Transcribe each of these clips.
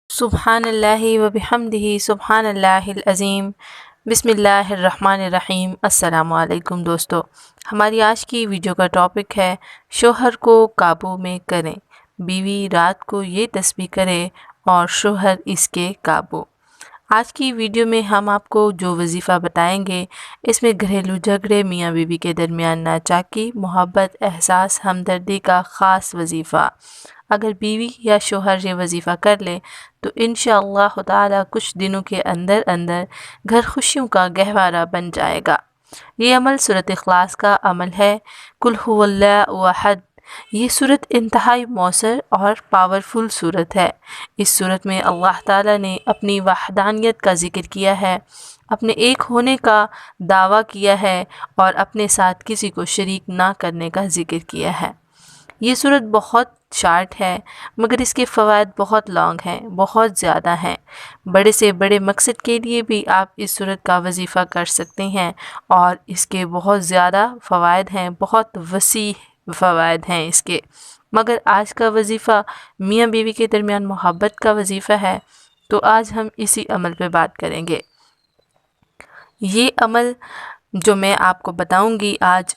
सुब्हानल्लाहि व बिहम्दिही सुब्हानल्लाहिल अज़ीम। बिस्मिल्लाहिर्रहमानिर्रहीम। अस्सलामु अलैकुम दोस्तों, हमारी आज की वीडियो का टॉपिक है शोहर को काबू में करें, बीवी रात को ये तस्बीह करे और शोहर इसके काबू। आज की वीडियो में हम आपको जो वजीफ़ा बताएंगे इसमें घरेलू झगड़े, मियाँ बीवी के दरमियान नाचाकी, मोहब्बत, एहसास, हमदर्दी का ख़ास वजीफ़ा। अगर बीवी या शोहर ये वजीफ़ा कर ले तो इंशाअल्लाह ताला कुछ दिनों के अंदर अंदर घर खुशियों का गहवारा बन जाएगा। ये अमल सूरत इखलास का अमल है। कुल हुवल्लाहु अहद, ये सूरत इंतहाई मौसर और पावरफुल सूरत है। इस सूरत में अल्लाह ताला ने अपनी वहदानियत का ज़िक्र किया है, अपने एक होने का दावा किया है और अपने साथ किसी को शरीक ना करने का ज़िक्र किया है। ये सूरत बहुत शार्ट है मगर इसके फ़वाइद बहुत लॉन्ग हैं, बहुत ज़्यादा हैं। बड़े से बड़े मकसद के लिए भी आप इस सूरत का वजीफ़ा कर सकते हैं और इसके बहुत ज़्यादा फ़वाइद हैं, बहुत वसी फ़वाइद हैं इसके। मगर आज का वजीफ़ा मियाँ बीवी के दरमियान मोहब्बत का वजीफ़ा है, तो आज हम इसी अमल पे बात करेंगे। ये अमल जो मैं आपको बताऊंगी आज,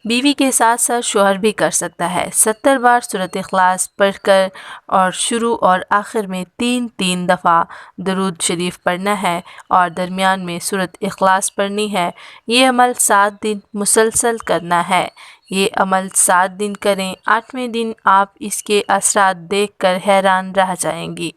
बीवी के साथ साथ शोहर भी कर सकता है। 70 बार सूरत इखलास पढ़कर और शुरू और आखिर में 3 दफ़ा दरूद शरीफ पढ़ना है और दरमियान में सूरत इखलास पढ़नी है। ये अमल 7 दिन मुसलसल करना है। ये अमल 7 दिन करें। 8वें दिन आप इसके असरात देखकर हैरान रह जाएंगी।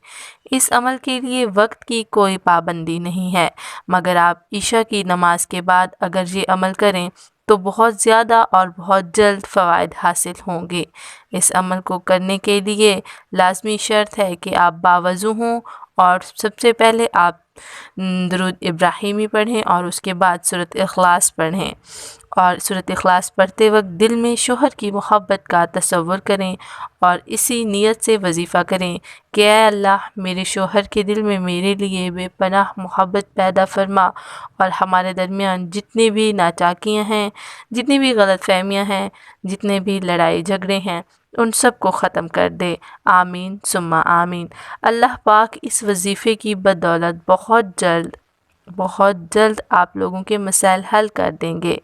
इस अमल के लिए वक्त की कोई पाबंदी नहीं है, मगर आप इशा की नमाज के बाद अगर ये अमल करें तो बहुत ज़्यादा और बहुत जल्द फ़वाइद हासिल होंगे। इस अमल को करने के लिए लाज़मी शर्त है कि आप बावज़ू हों और सबसे पहले आप दरूद इब्राहिमी पढ़ें और उसके बाद सूरत इखलास पढ़ें। और सूरत इखलास पढ़ते वक्त दिल में शोहर की मोहब्बत का तसव्वुर करें और इसी नीयत से वजीफ़ा करें कि ऐ अल्लाह, मेरे शोहर के दिल में मेरे लिए बेपनाह मोहब्बत पैदा फरमा और हमारे दरमियान जितनी भी नाचाकियाँ हैं, जितनी भी गलतफहमियाँ हैं, जितने भी लड़ाई झगड़े हैं, उन सब को ख़त्म कर दे। आमीन सुम्मा आमीन। अल्लाह पाक इस वजीफ़े की बदौलत बहुत जल्द आप लोगों के मसाइल हल कर देंगे।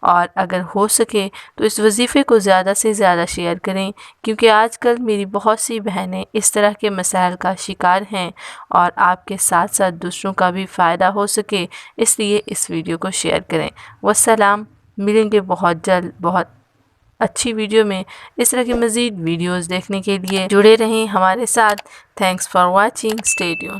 और अगर हो सके तो इस वजीफ़े को ज़्यादा से ज़्यादा शेयर करें, क्योंकि आजकल मेरी बहुत सी बहनें इस तरह के मसाइल का शिकार हैं और आपके साथ साथ दूसरों का भी फ़ायदा हो सके, इसलिए इस वीडियो को शेयर करें। वस्सलाम, मिलेंगे बहुत जल्द बहुत अच्छी वीडियो में। इस तरह की मज़ीद वीडियोज़ देखने के लिए जुड़े रहें हमारे साथ। Thanks for watching, stay tuned.